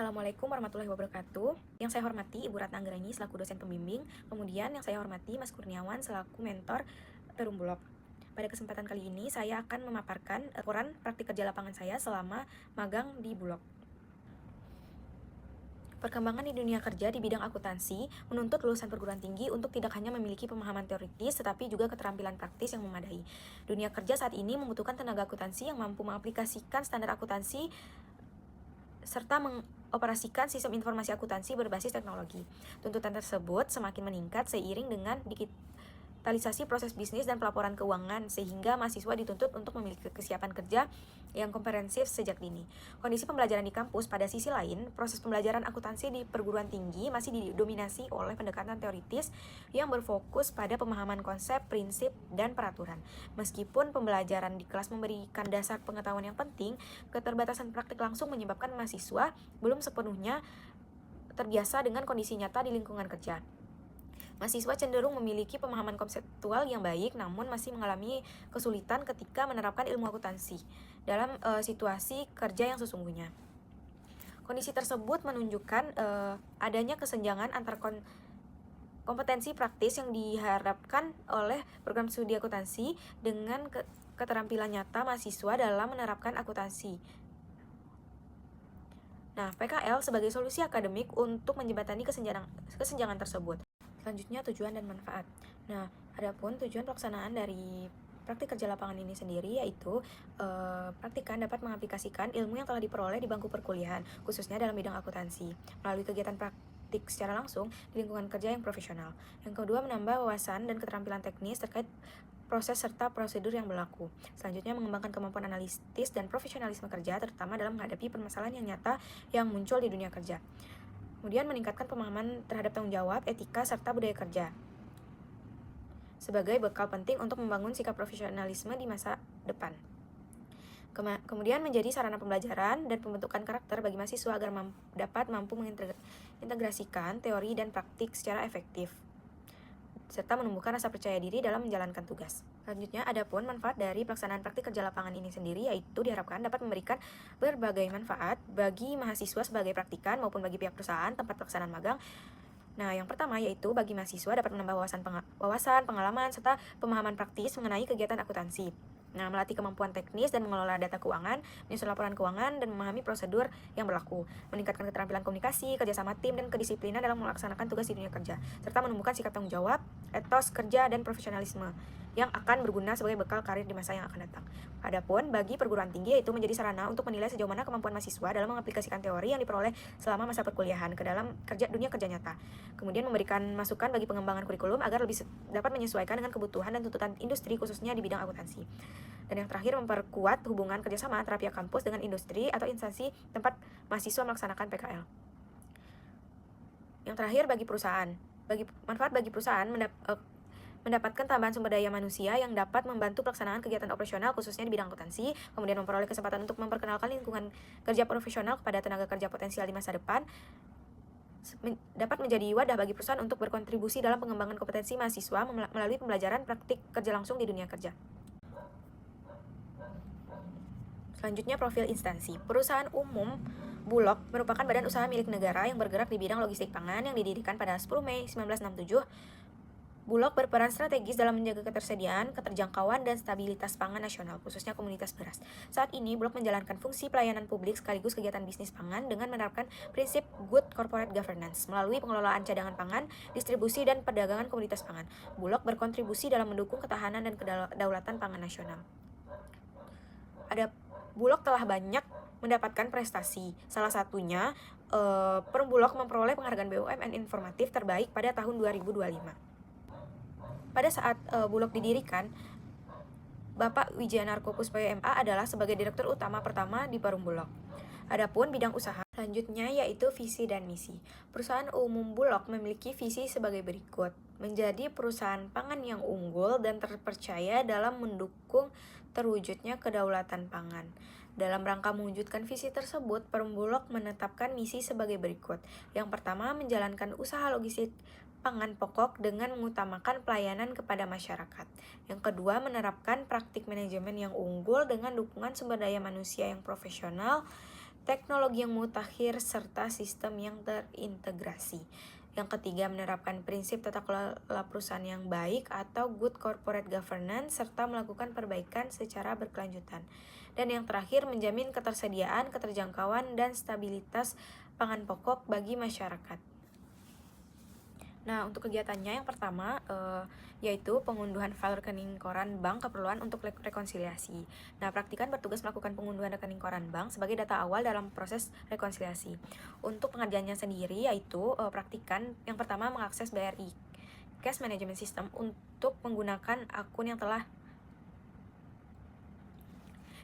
Assalamualaikum warahmatullahi wabarakatuh. Yang saya hormati Ibu Ratna Anggraini selaku dosen pembimbing, kemudian yang saya hormati Mas Kurniawan selaku mentor Perum Bulog. Pada kesempatan kali ini saya akan memaparkan laporan praktik kerja lapangan saya selama magang di Bulog. Perkembangan di dunia kerja di bidang akuntansi menuntut lulusan perguruan tinggi untuk tidak hanya memiliki pemahaman teoritis tetapi juga keterampilan praktis yang memadai. Dunia kerja saat ini membutuhkan tenaga akuntansi yang mampu mengaplikasikan standar akuntansi serta mengoperasikan sistem informasi akuntansi berbasis teknologi. Tuntutan tersebut semakin meningkat seiring dengan digitalisasi proses bisnis dan pelaporan keuangan, sehingga mahasiswa dituntut untuk memiliki kesiapan kerja yang komprehensif sejak dini. Kondisi pembelajaran di kampus pada sisi lain, proses pembelajaran akuntansi di perguruan tinggi masih didominasi oleh pendekatan teoritis yang berfokus pada pemahaman konsep, prinsip, dan peraturan. Meskipun pembelajaran di kelas memberikan dasar pengetahuan yang penting, keterbatasan praktik langsung menyebabkan mahasiswa belum sepenuhnya terbiasa dengan kondisi nyata di lingkungan kerja. Mahasiswa cenderung memiliki pemahaman konseptual yang baik, namun masih mengalami kesulitan ketika menerapkan ilmu akuntansi dalam situasi kerja yang sesungguhnya. Kondisi tersebut menunjukkan adanya kesenjangan antar kompetensi praktis yang diharapkan oleh program studi akuntansi dengan keterampilan nyata mahasiswa dalam menerapkan akuntansi. Nah, PKL sebagai solusi akademik untuk menjembatani kesenjangan tersebut. Selanjutnya, tujuan dan manfaat. Nah, adapun tujuan pelaksanaan dari praktik kerja lapangan ini sendiri yaitu praktikan dapat mengaplikasikan ilmu yang telah diperoleh di bangku perkuliahan, khususnya dalam bidang akuntansi, melalui kegiatan praktik secara langsung di lingkungan kerja yang profesional. Yang kedua, menambah wawasan dan keterampilan teknis terkait proses serta prosedur yang berlaku. Selanjutnya, mengembangkan kemampuan analitis dan profesionalisme kerja, terutama dalam menghadapi permasalahan yang nyata yang muncul di dunia kerja. Kemudian meningkatkan pemahaman terhadap tanggung jawab, etika, serta budaya kerja sebagai bekal penting untuk membangun sikap profesionalisme di masa depan. Kemudian menjadi sarana pembelajaran dan pembentukan karakter bagi mahasiswa agar dapat mampu mengintegrasikan teori dan praktik secara efektif, serta menumbuhkan rasa percaya diri dalam menjalankan tugas. Selanjutnya, adapun manfaat dari pelaksanaan praktik kerja lapangan ini sendiri yaitu diharapkan dapat memberikan berbagai manfaat bagi mahasiswa sebagai praktikan maupun bagi pihak perusahaan tempat pelaksanaan magang. Nah, yang pertama yaitu bagi mahasiswa dapat menambah wawasan, pengalaman, serta pemahaman praktis mengenai kegiatan akuntansi. Nah, melatih kemampuan teknis dan mengelola data keuangan, menyusun laporan keuangan, dan memahami prosedur yang berlaku. Meningkatkan keterampilan komunikasi, kerjasama tim, dan kedisiplinan dalam melaksanakan tugas di dunia kerja. Serta menumbuhkan sikap tanggung jawab, etos kerja, dan profesionalisme yang akan berguna sebagai bekal karir di masa yang akan datang. Adapun bagi perguruan tinggi yaitu menjadi sarana untuk menilai sejauh mana kemampuan mahasiswa dalam mengaplikasikan teori yang diperoleh selama masa perkuliahan ke dalam dunia kerja nyata. Kemudian memberikan masukan bagi pengembangan kurikulum agar lebih dapat menyesuaikan dengan kebutuhan dan tuntutan industri khususnya di bidang akuntansi. Dan yang terakhir, memperkuat hubungan kerjasama antara pihak kampus dengan industri atau instansi tempat mahasiswa melaksanakan PKL. Yang terakhir, bagi perusahaan. Manfaat bagi perusahaan mendapatkan tambahan sumber daya manusia yang dapat membantu pelaksanaan kegiatan operasional khususnya di bidang akuntansi, kemudian memperoleh kesempatan untuk memperkenalkan lingkungan kerja profesional kepada tenaga kerja potensial di masa depan, dapat menjadi wadah bagi perusahaan untuk berkontribusi dalam pengembangan kompetensi mahasiswa melalui pembelajaran praktik kerja langsung di dunia kerja. Selanjutnya, profil instansi. Perusahaan umum Bulog merupakan badan usaha milik negara yang bergerak di bidang logistik pangan yang didirikan pada 10 Mei 1967. Bulog berperan strategis dalam menjaga ketersediaan, keterjangkauan, dan stabilitas pangan nasional, khususnya komunitas beras. Saat ini, Bulog menjalankan fungsi pelayanan publik sekaligus kegiatan bisnis pangan dengan menerapkan prinsip Good Corporate Governance melalui pengelolaan cadangan pangan, distribusi, dan perdagangan komoditas pangan. Bulog berkontribusi dalam mendukung ketahanan dan kedaulatan pangan nasional. Bulog telah banyak mendapatkan prestasi. Salah satunya, Perum Bulog memperoleh penghargaan BUMN informatif terbaik pada tahun 2025. Pada saat Bulog didirikan, Bapak Wijanarko Puspayo MA adalah sebagai direktur utama pertama di Perum Bulog. Adapun bidang usaha selanjutnya yaitu visi dan misi. Perusahaan umum Bulog memiliki visi sebagai berikut: menjadi perusahaan pangan yang unggul dan terpercaya dalam mendukung terwujudnya kedaulatan pangan. Dalam rangka mewujudkan visi tersebut, Perum Bulog menetapkan misi sebagai berikut. Yang pertama, menjalankan usaha logistik pangan pokok dengan mengutamakan pelayanan kepada masyarakat. Yang kedua, menerapkan praktik manajemen yang unggul dengan dukungan sumber daya manusia yang profesional teknologi yang mutakhir, serta sistem yang terintegrasi. Yang ketiga, menerapkan prinsip tata kelola perusahaan yang baik atau good corporate governance, serta melakukan perbaikan secara berkelanjutan. Dan yang terakhir, menjamin ketersediaan, keterjangkauan, dan stabilitas pangan pokok bagi masyarakat. Nah, untuk kegiatannya yang pertama yaitu pengunduhan file rekening koran bank keperluan untuk rekonsiliasi. Nah, praktikan bertugas melakukan pengunduhan rekening koran bank sebagai data awal dalam proses rekonsiliasi. Untuk pengerjaannya sendiri yaitu praktikan yang pertama mengakses BRI Cash Management System untuk menggunakan akun yang telah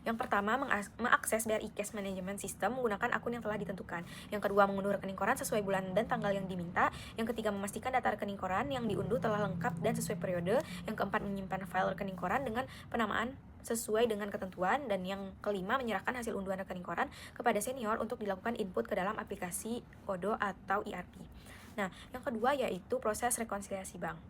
Yang pertama, mengakses BRI Cash Management System menggunakan akun yang telah ditentukan. Yang kedua, mengunduh rekening koran sesuai bulan dan tanggal yang diminta. Yang ketiga, memastikan data rekening koran yang diunduh telah lengkap dan sesuai periode. Yang keempat, menyimpan file rekening koran dengan penamaan sesuai dengan ketentuan. Dan yang kelima, menyerahkan hasil unduhan rekening koran kepada senior untuk dilakukan input ke dalam aplikasi Odoo atau ERP. Nah, yang kedua yaitu proses rekonsiliasi bank.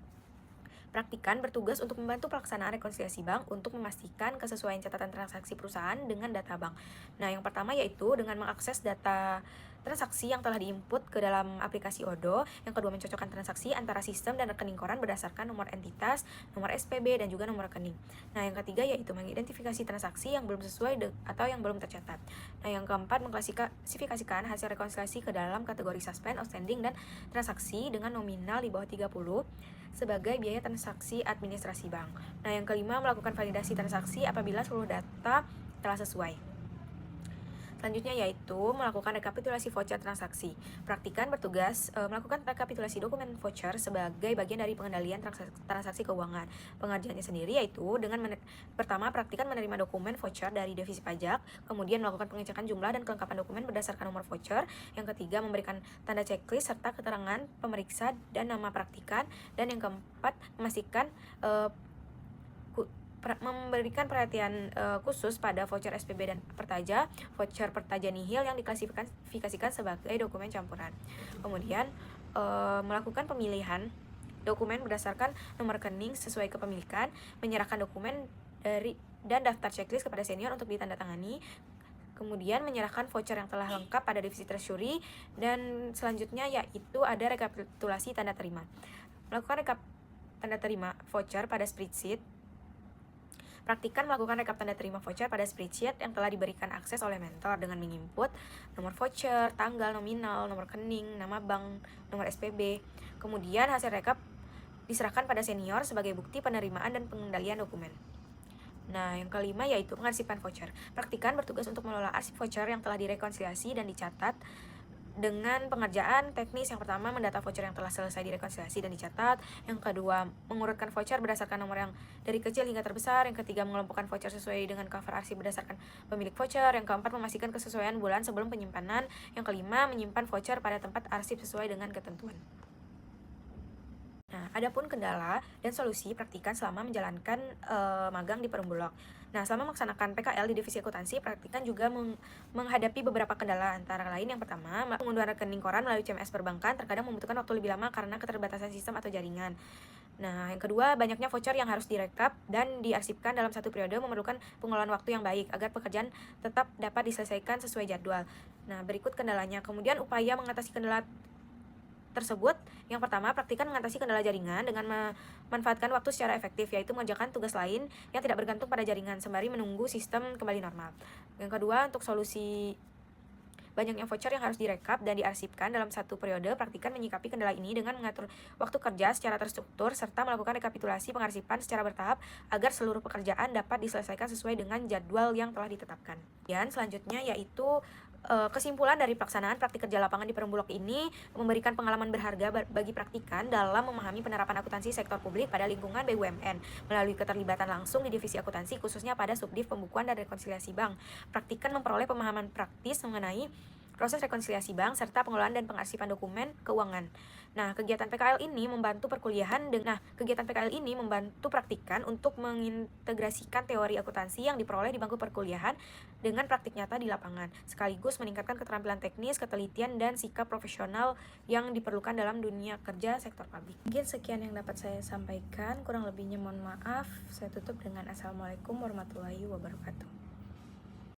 Praktikan bertugas untuk membantu pelaksanaan rekonsiliasi bank untuk memastikan kesesuaian catatan transaksi perusahaan dengan data bank. Nah, yang pertama yaitu dengan mengakses data transaksi yang telah diinput ke dalam aplikasi Odoo. Yang kedua, mencocokkan transaksi antara sistem dan rekening koran berdasarkan nomor entitas, nomor SPB, dan juga nomor rekening. Nah, yang ketiga yaitu mengidentifikasi transaksi yang belum sesuai atau yang belum tercatat. Nah, yang keempat, mengklasifikasikan hasil rekonsiliasi ke dalam kategori suspend, outstanding, dan transaksi dengan nominal di bawah 30 sebagai biaya transaksi administrasi bank. Nah, yang kelima, melakukan validasi transaksi apabila seluruh data telah sesuai. Selanjutnya yaitu melakukan rekapitulasi voucher transaksi. Praktikan bertugas melakukan rekapitulasi dokumen voucher sebagai bagian dari pengendalian transaksi keuangan. Pengerjaannya sendiri yaitu dengan pertama, praktikan menerima dokumen voucher dari divisi pajak, kemudian melakukan pengecekan jumlah dan kelengkapan dokumen berdasarkan nomor voucher. Yang ketiga, memberikan tanda checklist serta keterangan pemeriksa dan nama praktikan. Dan yang keempat, memastikan memberikan perhatian khusus pada voucher SPB dan Pertaja, voucher Pertaja nihil yang diklasifikasikan sebagai dokumen campuran. Kemudian melakukan pemilihan dokumen berdasarkan nomor rekening sesuai kepemilikan, menyerahkan dokumen dan daftar checklist kepada senior untuk ditandatangani. Kemudian menyerahkan voucher yang telah lengkap pada divisi treasury, dan selanjutnya yaitu ada rekapitulasi tanda terima. Melakukan tanda terima voucher pada spreadsheet. Praktikan melakukan rekap tanda terima voucher pada spreadsheet yang telah diberikan akses oleh mentor dengan menginput nomor voucher, tanggal, nominal, nomor rekening, nama bank, nomor SPB. Kemudian hasil rekap diserahkan pada senior sebagai bukti penerimaan dan pengendalian dokumen. Nah, yang kelima yaitu pengarsipan voucher. Praktikan bertugas untuk mengelola arsip voucher yang telah direkonsiliasi dan dicatat dengan pengerjaan teknis. Yang pertama, mendata voucher yang telah selesai direkonsiliasi dan dicatat. Yang kedua, mengurutkan voucher berdasarkan nomor yang dari kecil hingga terbesar. Yang ketiga, mengelompokkan voucher sesuai dengan cover arsip berdasarkan pemilik voucher. Yang keempat, memastikan kesesuaian bulan sebelum penyimpanan. Yang kelima, menyimpan voucher pada tempat arsip sesuai dengan ketentuan. Nah, adapun kendala dan solusi praktikan selama menjalankan magang di Perum Bulog. Nah, selama melaksanakan PKL di divisi akuntansi, praktikan juga menghadapi beberapa kendala, antara lain yang pertama, pengunduhan rekening koran melalui CMS perbankan terkadang membutuhkan waktu lebih lama karena keterbatasan sistem atau jaringan. Nah, yang kedua, banyaknya voucher yang harus direkap dan diarsipkan dalam satu periode memerlukan pengelolaan waktu yang baik agar pekerjaan tetap dapat diselesaikan sesuai jadwal. Nah, berikut kendalanya. Kemudian upaya mengatasi kendala tersebut, yang pertama, praktikan mengatasi kendala jaringan dengan memanfaatkan waktu secara efektif, yaitu mengerjakan tugas lain yang tidak bergantung pada jaringan sembari menunggu sistem kembali normal. Yang kedua, untuk solusi banyaknya voucher yang harus direkap dan diarsipkan dalam satu periode, praktikan menyikapi kendala ini dengan mengatur waktu kerja secara terstruktur serta melakukan rekapitulasi pengarsipan secara bertahap agar seluruh pekerjaan dapat diselesaikan sesuai dengan jadwal yang telah ditetapkan. Dan selanjutnya yaitu kesimpulan dari pelaksanaan praktik kerja lapangan di Perum Bulog ini memberikan pengalaman berharga bagi praktikan dalam memahami penerapan akuntansi sektor publik pada lingkungan BUMN melalui keterlibatan langsung di divisi akuntansi khususnya pada subdiv pembukuan dan rekonsiliasi bank. Praktikan memperoleh pemahaman praktis mengenai proses rekonsiliasi bank serta pengelolaan dan pengarsipan dokumen keuangan. Nah, kegiatan PKL ini membantu praktikan untuk mengintegrasikan teori akuntansi yang diperoleh di bangku perkuliahan dengan praktik nyata di lapangan, sekaligus meningkatkan keterampilan teknis, ketelitian, dan sikap profesional yang diperlukan dalam dunia kerja sektor publik. Mungkin sekian yang dapat saya sampaikan, kurang lebihnya mohon maaf. Saya tutup dengan Assalamualaikum warahmatullahi wabarakatuh.